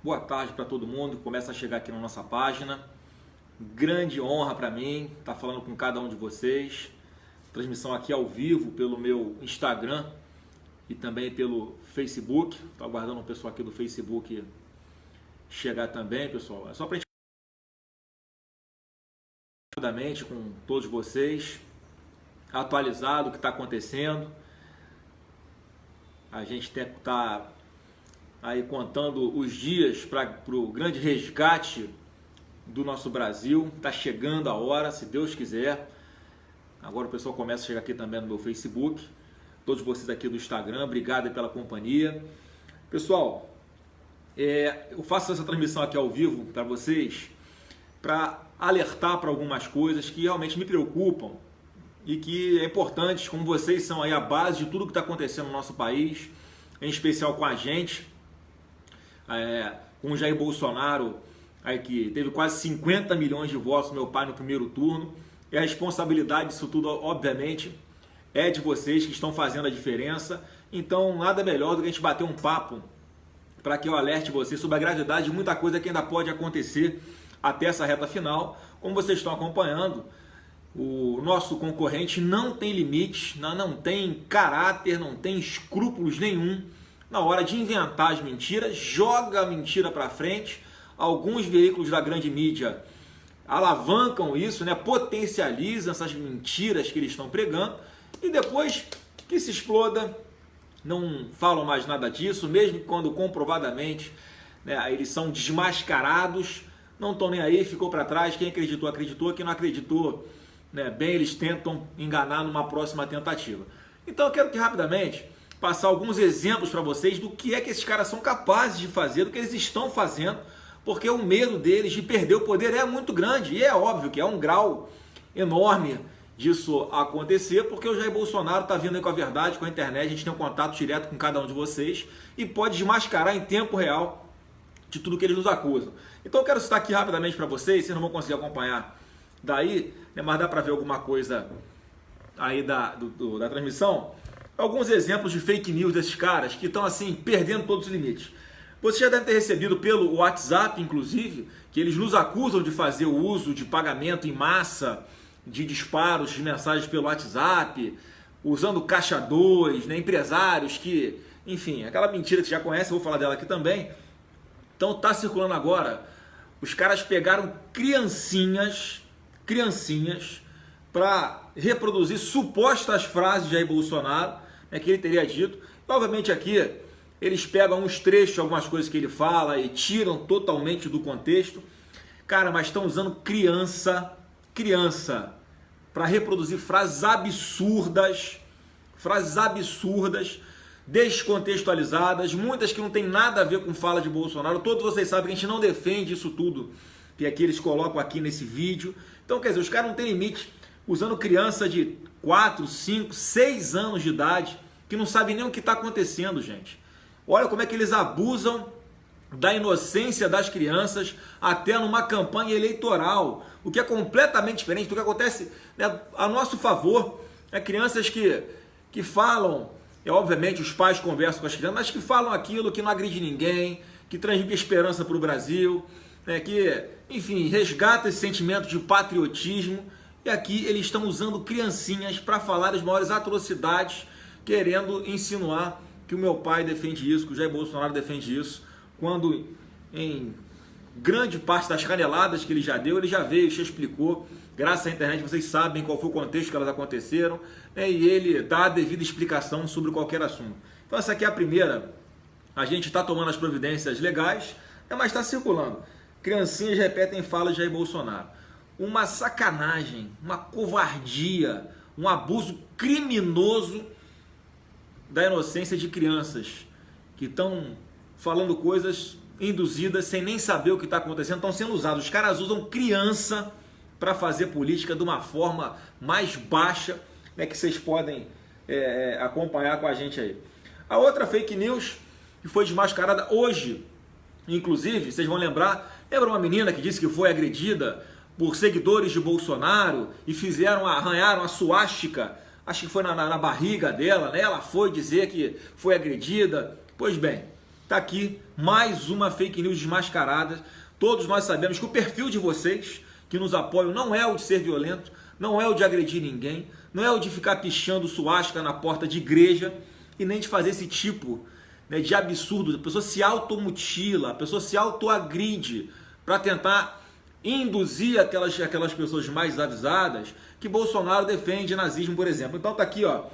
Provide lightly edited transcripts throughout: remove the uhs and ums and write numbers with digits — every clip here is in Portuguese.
Boa tarde para todo mundo que começa a chegar aqui na nossa página. Grande honra para mim estar falando com cada um de vocês. Transmissão aqui ao vivo pelo meu Instagram e também pelo Facebook. Estou aguardando o pessoal aqui do Facebook chegar também, pessoal. É só para a gente rapidamente com todos vocês, atualizado o que está acontecendo. A gente tem que estar aí contando os dias para o grande resgate do nosso Brasil. Está chegando a hora, se Deus quiser. Agora o pessoal começa a chegar aqui também no meu Facebook. Todos vocês aqui do Instagram, obrigado pela companhia. Pessoal, eu faço essa transmissão aqui ao vivo para vocês para alertar para algumas coisas que realmente me preocupam e que é importante, como vocês são aí a base de tudo que está acontecendo no nosso país, em especial com a gente, com o Jair Bolsonaro, aí que teve quase 50 milhões de votos, meu pai, no primeiro turno, e a responsabilidade disso tudo, obviamente, é de vocês que estão fazendo a diferença. Então, nada melhor do que a gente bater um papo para que eu alerte vocês sobre a gravidade de muita coisa que ainda pode acontecer até essa reta final. Como vocês estão acompanhando, o nosso concorrente não tem limites, não tem caráter, não tem escrúpulos nenhum na hora de inventar as mentiras, joga a mentira para frente. Alguns veículos da grande mídia alavancam isso, potencializam essas mentiras que eles estão pregando e depois que se exploda, não falam mais nada disso, mesmo quando comprovadamente eles são desmascarados, não estão nem aí, ficou para trás. Quem acreditou, acreditou. Quem não acreditou, bem, eles tentam enganar numa próxima tentativa. Então eu quero que rapidamente passar alguns exemplos para vocês do que é que esses caras são capazes de fazer, do que eles estão fazendo, porque o medo deles de perder o poder é muito grande, e é óbvio que é um grau enorme disso acontecer, porque o Jair Bolsonaro está vindo aí com a verdade, com a internet, a gente tem um contato direto com cada um de vocês e pode desmascarar em tempo real de tudo que eles nos acusam. Então eu quero citar aqui rapidamente para vocês não vão conseguir acompanhar daí, mas dá para ver alguma coisa aí da transmissão, alguns exemplos de fake news desses caras que estão assim, perdendo todos os limites. Você já deve ter recebido pelo WhatsApp, inclusive, que eles nos acusam de fazer o uso de pagamento em massa, de disparos de mensagens pelo WhatsApp, usando caixa 2, empresários que, enfim, aquela mentira que você já conhece, eu vou falar dela aqui também. Então está circulando agora, os caras pegaram criancinhas para reproduzir supostas frases de Jair Bolsonaro, que ele teria dito. E, obviamente aqui eles pegam uns trechos, algumas coisas que ele fala e tiram totalmente do contexto. Cara, mas estão usando criança para reproduzir frases absurdas, descontextualizadas, muitas que não tem nada a ver com fala de Bolsonaro. Todos vocês sabem que a gente não defende isso tudo que aqui eles colocam aqui nesse vídeo. Então, quer dizer, os caras não têm limite, usando criança de 4, 5, 6 anos de idade, que não sabem nem o que está acontecendo, gente. Olha como é que eles abusam da inocência das crianças até numa campanha eleitoral, o que é completamente diferente do que acontece a nosso favor. Crianças que falam, obviamente os pais conversam com as crianças, mas que falam aquilo que não agride ninguém, que transmite esperança para o Brasil, que, enfim, resgata esse sentimento de patriotismo. E aqui eles estão usando criancinhas para falar as maiores atrocidades, querendo insinuar que o meu pai defende isso, que o Jair Bolsonaro defende isso, quando em grande parte das caneladas que ele já deu, ele já veio, já explicou. Graças à internet vocês sabem qual foi o contexto que elas aconteceram, e ele dá a devida explicação sobre qualquer assunto. Então essa aqui é a primeira. A gente está tomando as providências legais, mas está circulando. Criancinhas repetem falas de Jair Bolsonaro. Uma sacanagem, uma covardia, um abuso criminoso da inocência de crianças que estão falando coisas induzidas sem nem saber o que está acontecendo, estão sendo usados. Os caras usam criança para fazer política de uma forma mais baixa, que vocês podem acompanhar com a gente aí. A outra fake news que foi desmascarada hoje, inclusive, vocês vão lembra uma menina que disse que foi agredida por seguidores de Bolsonaro e arranharam a suástica, acho que foi na barriga dela, Ela foi dizer que foi agredida. Pois bem, Tá aqui mais uma fake news desmascarada. Todos nós sabemos que o perfil de vocês que nos apoiam não é o de ser violento, não é o de agredir ninguém, não é o de ficar pichando suástica na porta de igreja e nem de fazer esse tipo, né, de absurdo. A pessoa se automutila, a pessoa se autoagride para tentar induzir aquelas pessoas mais avisadas que Bolsonaro defende nazismo, por exemplo. Então tá aqui, ó,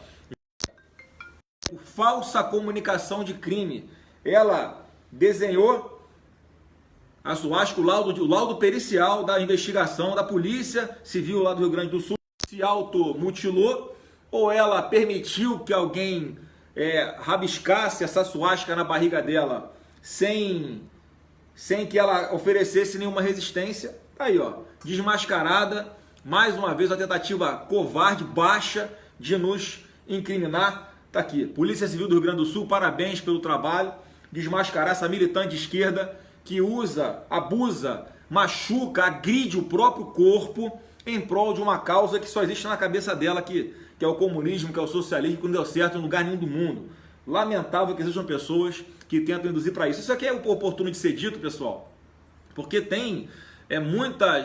falsa comunicação de crime. Ela desenhou a suástica, o laudo pericial da investigação da Polícia Civil lá do Rio Grande do Sul, se automutilou, ou ela permitiu que alguém rabiscasse essa suástica na barriga dela sem que ela oferecesse nenhuma resistência. Tá aí, ó, desmascarada, mais uma vez, a tentativa covarde, baixa, de nos incriminar. Tá aqui, Polícia Civil do Rio Grande do Sul, parabéns pelo trabalho, desmascarar essa militante de esquerda que usa, abusa, machuca, agride o próprio corpo em prol de uma causa que só existe na cabeça dela, que é o comunismo, que é o socialismo, que não deu certo em lugar nenhum do mundo. Lamentável que existam pessoas que tentam induzir para isso. Isso aqui é oportuno de ser dito, pessoal, porque tem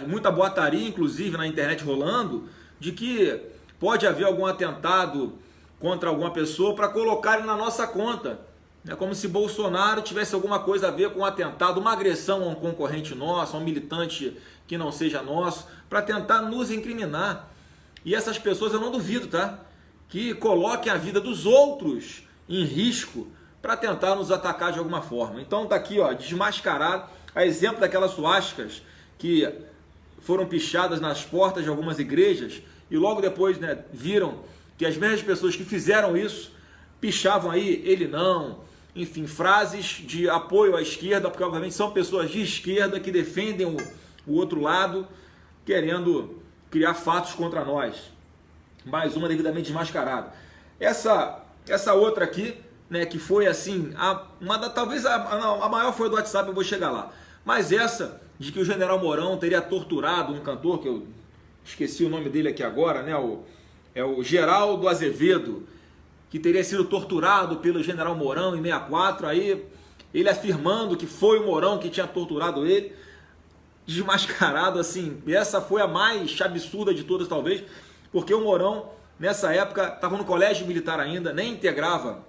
muita boataria, inclusive na internet rolando, de que pode haver algum atentado contra alguma pessoa para colocarem na nossa conta. É como se Bolsonaro tivesse alguma coisa a ver com um atentado, uma agressão a um concorrente nosso, a um militante que não seja nosso, para tentar nos incriminar. E essas pessoas, eu não duvido, tá? Que coloquem a vida dos outros em risco para tentar nos atacar de alguma forma. Então tá aqui, ó, desmascarado, a exemplo daquelas suásticas que foram pichadas nas portas de algumas igrejas e logo depois, né, viram que as mesmas pessoas que fizeram isso pichavam aí, ele não, enfim, frases de apoio à esquerda, porque obviamente são pessoas de esquerda que defendem o outro lado, querendo criar fatos contra nós. Mais uma devidamente desmascarada. Essa outra aqui, né, que foi assim, talvez a maior foi do WhatsApp, eu vou chegar lá. Mas essa de que o General Mourão teria torturado um cantor, que eu esqueci o nome dele aqui agora, né, o Geraldo Azevedo, que teria sido torturado pelo General Mourão em 64, aí ele afirmando que foi o Mourão que tinha torturado ele, desmascarado assim. Essa foi a mais absurda de todas, talvez, porque o Mourão, nessa época, estava no colégio militar ainda, nem integrava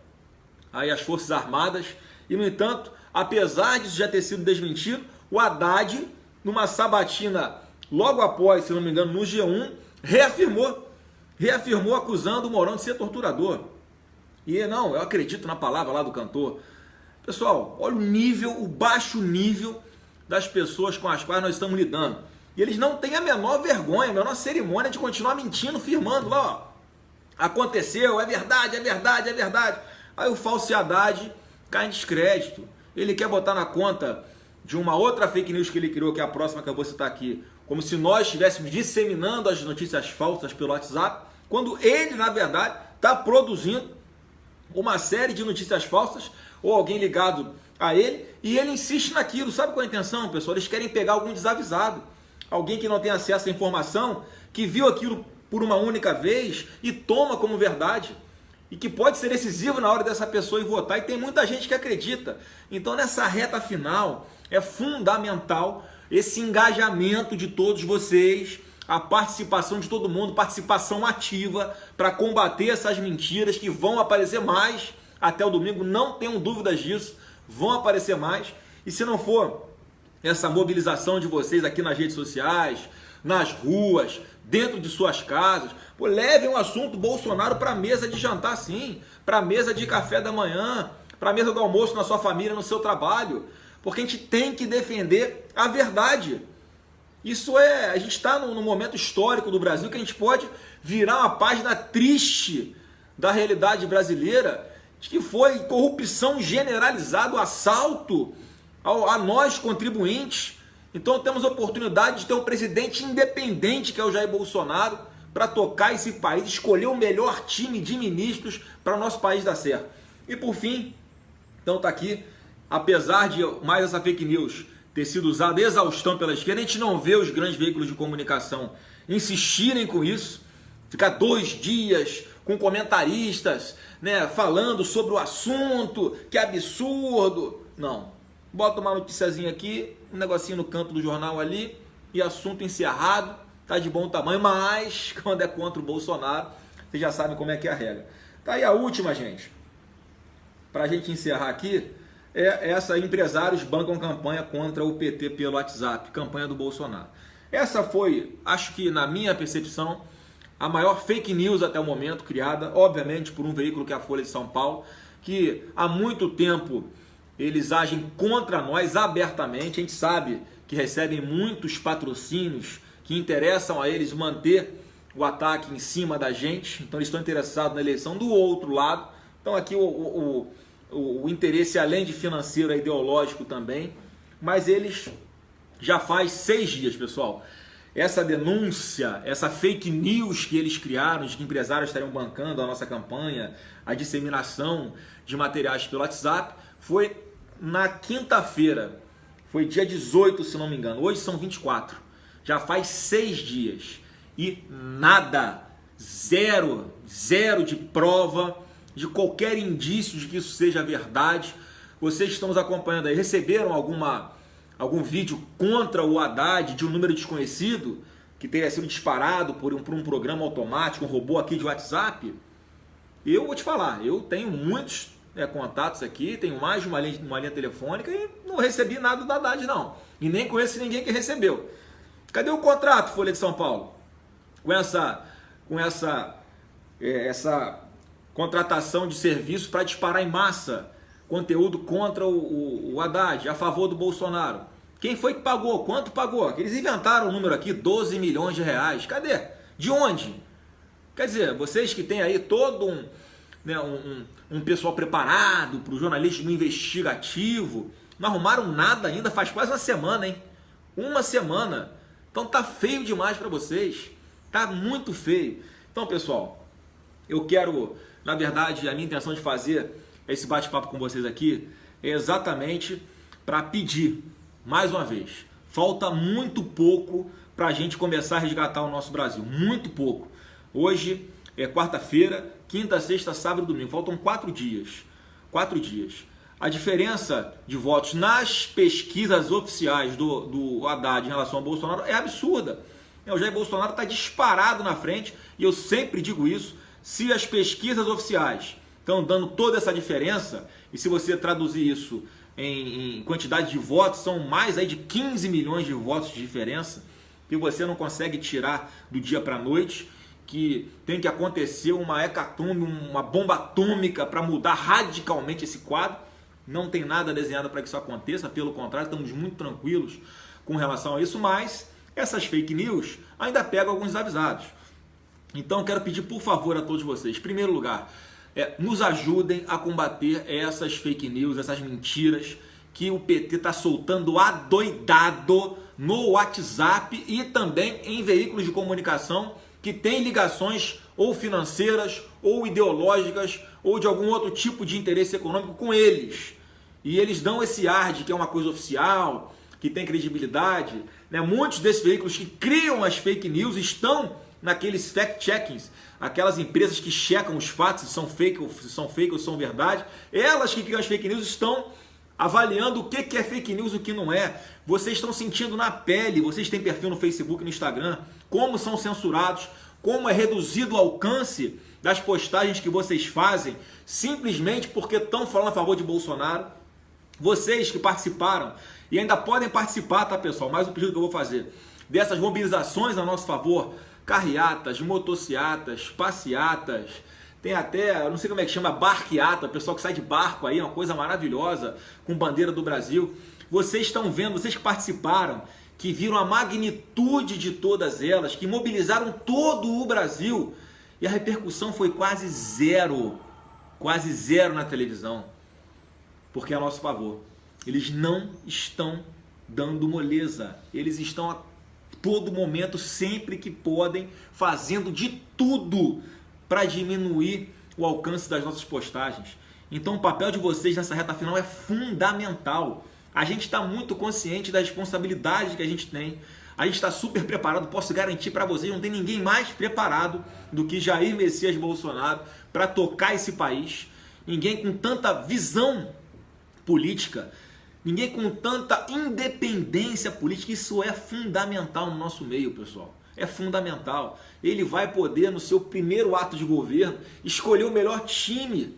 aí as Forças Armadas, e, no entanto, apesar disso já ter sido desmentido, o Haddad, numa sabatina logo após, se não me engano, no G1, reafirmou acusando o Mourão de ser torturador. E não, eu acredito na palavra lá do cantor. Pessoal, olha o baixo nível das pessoas com as quais nós estamos lidando. E eles não têm a menor vergonha, a menor cerimônia de continuar mentindo, firmando lá, ó. Aconteceu, é verdade, é verdade, é verdade. Aí o falso Haddad cai em descrédito. Ele quer botar na conta de uma outra fake news que ele criou, que é a próxima que eu vou citar aqui, como se nós estivéssemos disseminando as notícias falsas pelo WhatsApp, quando ele, na verdade, está produzindo uma série de notícias falsas, ou alguém ligado a ele, e ele insiste naquilo. Sabe qual é a intenção, pessoal? Eles querem pegar algum desavisado, alguém que não tem acesso à informação, que viu aquilo por uma única vez e toma como verdade, e que pode ser decisivo na hora dessa pessoa ir votar, e tem muita gente que acredita. Então, nessa reta final, é fundamental esse engajamento de todos vocês, a participação de todo mundo, participação ativa para combater essas mentiras que vão aparecer mais até o domingo, não tenham dúvidas disso, vão aparecer mais. E se não for essa mobilização de vocês aqui nas redes sociais, nas ruas, dentro de suas casas, levem o assunto Bolsonaro para a mesa de jantar, sim, para a mesa de café da manhã, para a mesa do almoço na sua família, no seu trabalho, porque a gente tem que defender a verdade. A gente está num momento histórico do Brasil que a gente pode virar uma página triste da realidade brasileira, de que foi corrupção generalizada, o assalto a nós contribuintes. Então temos a oportunidade de ter um presidente independente, que é o Jair Bolsonaro, para tocar esse país, escolher o melhor time de ministros para o nosso país dar certo. E por fim, então tá aqui, apesar de mais essa fake news ter sido usada exaustão pela esquerda, a gente não vê os grandes veículos de comunicação insistirem com isso, ficar 2 dias com comentaristas, né, falando sobre o assunto, que absurdo. Não. Bota uma noticiazinha aqui, um negocinho no canto do jornal ali e assunto encerrado, tá de bom tamanho, mas quando é contra o Bolsonaro, vocês já sabem como é que é a regra. Tá aí a última, gente. Pra gente encerrar aqui, essa: empresários bancam campanha contra o PT pelo WhatsApp, campanha do Bolsonaro. Essa foi, acho que na minha percepção, a maior fake news até o momento, criada, obviamente, por um veículo que é a Folha de São Paulo, que há muito tempo eles agem contra nós abertamente. A gente sabe que recebem muitos patrocínios que interessam a eles manter o ataque em cima da gente, então eles estão interessados na eleição do outro lado. Então aqui o interesse, além de financeiro, é ideológico também, mas eles já faz 6 dias, pessoal. Essa denúncia, essa fake news que eles criaram, de que empresários estariam bancando a nossa campanha, a disseminação de materiais pelo WhatsApp, foi na quinta-feira, foi dia 18, se não me engano. Hoje são 24, já faz 6 dias e nada, zero de prova, de qualquer indício de que isso seja verdade. Vocês que estão nos acompanhando aí, receberam algum vídeo contra o Haddad de um número desconhecido que teria sido disparado por um programa automático, um robô aqui de WhatsApp? Eu vou te falar, eu tenho muitos contatos aqui, tenho mais de uma linha telefônica e não recebi nada do Haddad, não. E nem conheço ninguém que recebeu. Cadê o contrato, Folha de São Paulo? Com essa contratação de serviço para disparar em massa conteúdo contra o Haddad, a favor do Bolsonaro. Quem foi que pagou? Quanto pagou? Eles inventaram o número aqui, 12 milhões de reais. Cadê? De onde? Quer dizer, vocês que têm aí todo um pessoal preparado para o jornalismo investigativo, não arrumaram nada ainda, faz quase uma semana, hein? Uma semana. Então tá feio demais para vocês. Tá muito feio. Então, pessoal, eu quero, na verdade, a minha intenção de fazer esse bate-papo com vocês aqui é exatamente para pedir, mais uma vez, falta muito pouco para a gente começar a resgatar o nosso Brasil, muito pouco. Hoje é quarta-feira, quinta, sexta, sábado e domingo, faltam 4 dias. 4 dias. A diferença de votos nas pesquisas oficiais do Haddad em relação ao Bolsonaro é absurda. O Jair Bolsonaro está disparado na frente e eu sempre digo isso. Se as pesquisas oficiais estão dando toda essa diferença, e se você traduzir isso em quantidade de votos, são mais aí de 15 milhões de votos de diferença, que você não consegue tirar do dia para a noite, que tem que acontecer uma hecatombe, uma bomba atômica para mudar radicalmente esse quadro. Não tem nada desenhado para que isso aconteça, pelo contrário, estamos muito tranquilos com relação a isso, mas essas fake news ainda pegam alguns desavisados. Então quero pedir, por favor, a todos vocês, em primeiro lugar, nos ajudem a combater essas fake news, essas mentiras que o PT está soltando adoidado no WhatsApp e também em veículos de comunicação que têm ligações ou financeiras, ou ideológicas, ou de algum outro tipo de interesse econômico com eles. E eles dão esse ar de que é uma coisa oficial, que tem credibilidade. Muitos desses veículos que criam as fake news estão naqueles fact-checkings, aquelas empresas que checam os fatos, se são fake ou são verdade. Elas que criam as fake news estão avaliando o que é fake news e o que não é. Vocês estão sentindo na pele, vocês têm perfil no Facebook e no Instagram, como são censurados, como é reduzido o alcance das postagens que vocês fazem, simplesmente porque estão falando a favor de Bolsonaro. Vocês que participaram, e ainda podem participar, tá, pessoal? Mais um pedido que eu vou fazer, dessas mobilizações a nosso favor, carreatas, motociatas, passeatas, tem até, eu não sei como é que chama, barqueata, o pessoal que sai de barco aí, uma coisa maravilhosa, com bandeira do Brasil. Vocês estão vendo, vocês que participaram, que viram a magnitude de todas elas, que mobilizaram todo o Brasil, e a repercussão foi quase zero na televisão, porque é a nosso favor. Eles não estão dando moleza, eles estão a todo momento, sempre que podem, fazendo de tudo para diminuir o alcance das nossas postagens. Então o papel de vocês nessa reta final é fundamental. A gente está muito consciente da responsabilidade que a gente tem. A gente está super preparado, posso garantir para vocês, não tem ninguém mais preparado do que Jair Messias Bolsonaro para tocar esse país. Ninguém com tanta visão política, ninguém com tanta independência política. Isso é fundamental no nosso meio, pessoal. É fundamental. Ele vai poder, no seu primeiro ato de governo, escolher o melhor time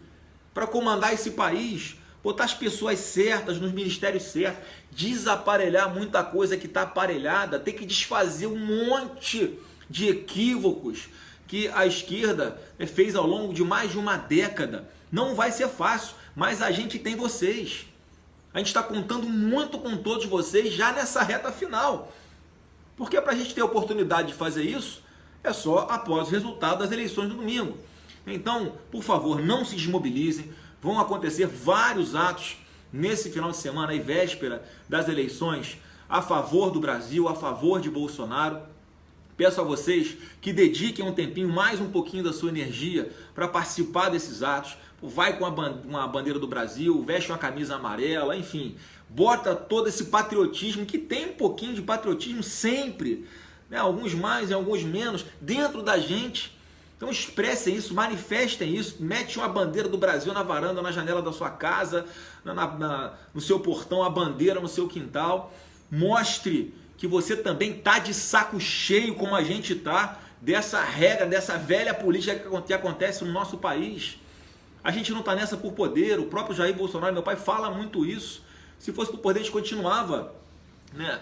para comandar esse país, botar as pessoas certas nos ministérios certos, desaparelhar muita coisa que está aparelhada, ter que desfazer um monte de equívocos que a esquerda fez ao longo de mais de uma década. Não vai ser fácil, mas a gente tem vocês. A gente está contando muito com todos vocês já nessa reta final. Porque para a gente ter a oportunidade de fazer isso, é só após o resultado das eleições do domingo. Então, por favor, não se desmobilizem. Vão acontecer vários atos nesse final de semana e véspera das eleições a favor do Brasil, a favor de Bolsonaro. Peço a vocês que dediquem um tempinho, mais um pouquinho da sua energia para participar desses atos. Vai com uma bandeira do Brasil, veste uma camisa amarela, enfim, bota todo esse patriotismo, que tem um pouquinho de patriotismo sempre, né? Alguns mais e alguns menos, dentro da gente. Então expressem isso, manifestem isso, mete uma bandeira do Brasil na varanda, na janela da sua casa, no seu portão, a bandeira no seu quintal. Mostre que você também está de saco cheio, como a gente está, dessa regra, dessa velha política que acontece no nosso país. A gente não está nessa por poder. O próprio Jair Bolsonaro, meu pai, fala muito isso. Se fosse por poder, a gente continuava, né?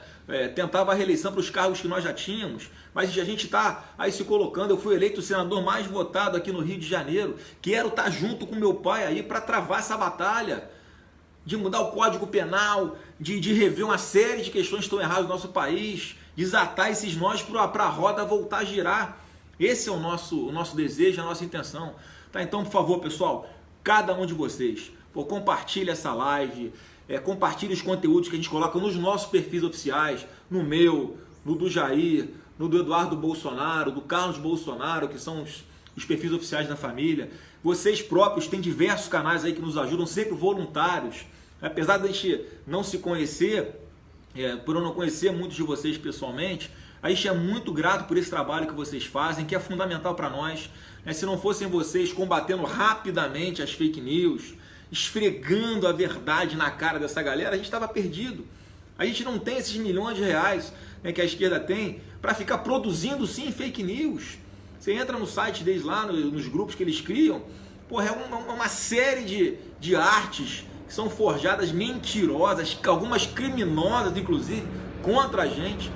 Tentava a reeleição para os cargos que nós já tínhamos, mas a gente está aí se colocando. Eu fui eleito o senador mais votado aqui no Rio de Janeiro. Quero estar junto com meu pai aí para travar essa batalha, de mudar o Código Penal, de rever uma série de questões que estão erradas no nosso país, desatar esses nós para a roda voltar a girar. Esse é o nosso desejo, a nossa intenção. Tá? Então, por favor, pessoal, cada um de vocês, compartilhe essa live, compartilhe os conteúdos que a gente coloca nos nossos perfis oficiais, no meu, no do Jair, no do Eduardo Bolsonaro, do Carlos Bolsonaro, que são os perfis oficiais da família. Vocês próprios têm diversos canais aí que nos ajudam, sempre voluntários. Apesar de a gente não se conhecer, por eu não conhecer muitos de vocês pessoalmente, a gente é muito grato por esse trabalho que vocês fazem, que é fundamental para nós. Se não fossem vocês combatendo rapidamente as fake news, esfregando a verdade na cara dessa galera, a gente estava perdido. A gente não tem esses milhões de reais, que a esquerda tem para ficar produzindo sim fake news. Você entra no site deles lá, nos grupos que eles criam, é uma série de artes que são forjadas mentirosas, algumas criminosas inclusive, contra a gente.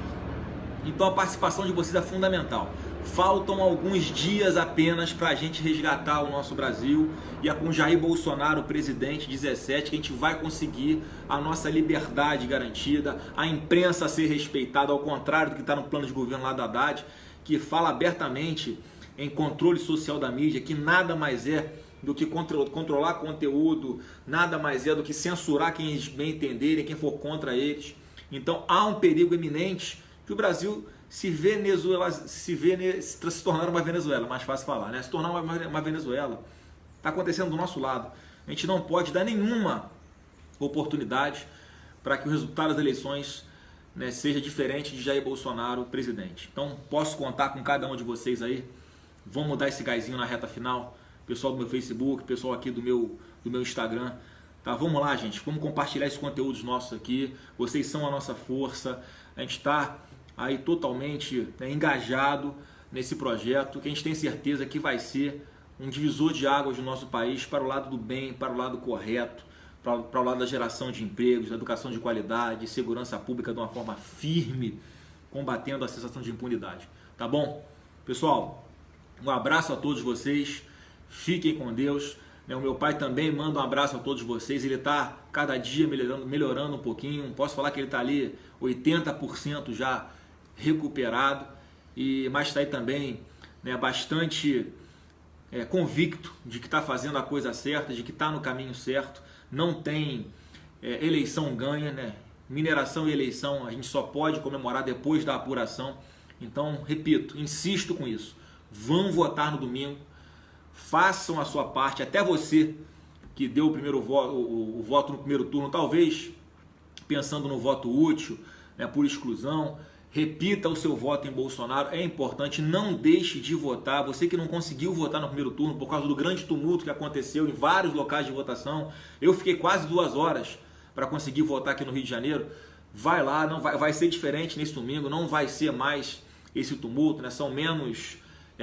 Então a participação de vocês é fundamental. Faltam alguns dias apenas para a gente resgatar o nosso Brasil, e é com Jair Bolsonaro, presidente, 17, que a gente vai conseguir a nossa liberdade garantida, a imprensa ser respeitada, ao contrário do que está no plano de governo lá da Haddad, que fala abertamente em controle social da mídia, que nada mais é do que controlar conteúdo, nada mais é do que censurar quem eles bem entenderem, quem for contra eles. Então há um perigo iminente que o Brasil se tornar uma Venezuela, mais fácil falar, né? Se tornar uma Venezuela. Está acontecendo do nosso lado. A gente não pode dar nenhuma oportunidade para que o resultado das eleições, seja diferente de Jair Bolsonaro, presidente. Então, posso contar com cada um de vocês aí. Vamos dar esse gásinho na reta final. Pessoal do meu Facebook, pessoal aqui do meu Instagram. Tá? Vamos lá, gente. Vamos compartilhar esses conteúdos nossos aqui. Vocês são a nossa força. A gente está aí totalmente engajado nesse projeto, que a gente tem certeza que vai ser um divisor de águas do nosso país para o lado do bem, para o lado correto, para o lado da geração de empregos, da educação de qualidade, segurança pública de uma forma firme, combatendo a sensação de impunidade. Tá bom? Pessoal, um abraço a todos vocês, fiquem com Deus. O meu pai também manda um abraço a todos vocês. Ele está cada dia melhorando um pouquinho. Posso falar que ele está ali 80% já recuperado, mas está aí também bastante convicto de que está fazendo a coisa certa, de que está no caminho certo. Não tem eleição ganha, mineração e eleição a gente só pode comemorar depois da apuração. Então, repito, insisto com isso, vão votar no domingo, façam a sua parte. Até você que deu o voto no primeiro turno, talvez pensando no voto útil, por exclusão, repita o seu voto em Bolsonaro, é importante, não deixe de votar. Você que não conseguiu votar no primeiro turno por causa do grande tumulto que aconteceu em vários locais de votação, eu fiquei quase 2 horas para conseguir votar aqui no Rio de Janeiro. Vai lá, não vai ser diferente nesse domingo, não vai ser mais esse tumulto, né? São menos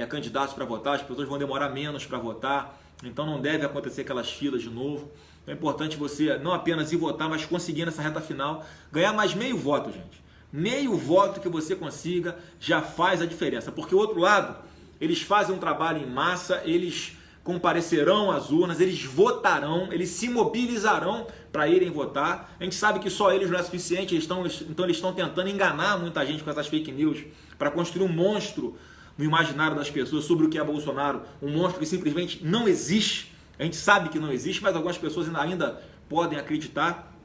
candidatos para votar, as pessoas vão demorar menos para votar, então não deve acontecer aquelas filas de novo. Então é importante você não apenas ir votar, mas conseguir nessa reta final ganhar mais meio voto, gente. Meio voto que você consiga já faz a diferença, porque o outro lado, eles fazem um trabalho em massa, eles comparecerão às urnas, eles votarão, eles se mobilizarão para irem votar. A gente sabe que só eles não é suficiente, então eles estão tentando enganar muita gente com essas fake news para construir um monstro no imaginário das pessoas sobre o que é Bolsonaro, um monstro que simplesmente não existe. A gente sabe que não existe, mas algumas pessoas ainda podem acreditar.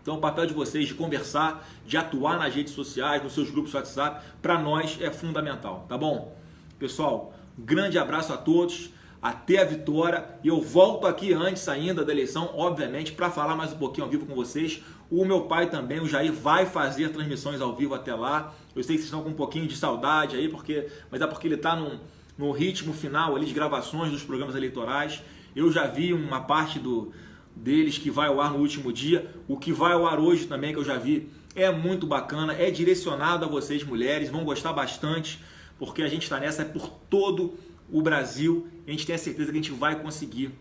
Então o papel de vocês de conversar, de atuar nas redes sociais, nos seus grupos WhatsApp, para nós é fundamental, tá bom? Pessoal, um grande abraço a todos, até a vitória, e eu volto aqui antes ainda da eleição, obviamente, para falar mais um pouquinho ao vivo com vocês. O meu pai também, o Jair, vai fazer transmissões ao vivo até lá. Eu sei que vocês estão com um pouquinho de saudade aí, mas é porque ele está no ritmo final ali de gravações dos programas eleitorais. Eu já vi uma parte deles que vai ao ar no último dia. O que vai ao ar hoje também, que eu já vi, é muito bacana, é direcionado a vocês mulheres, vão gostar bastante, porque a gente está nessa por todo o Brasil. A gente tem a certeza que a gente vai conseguir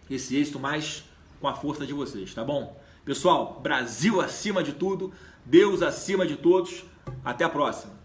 esse êxito, mais com a força de vocês, tá bom? Pessoal, Brasil acima de tudo, Deus acima de todos. Até a próxima.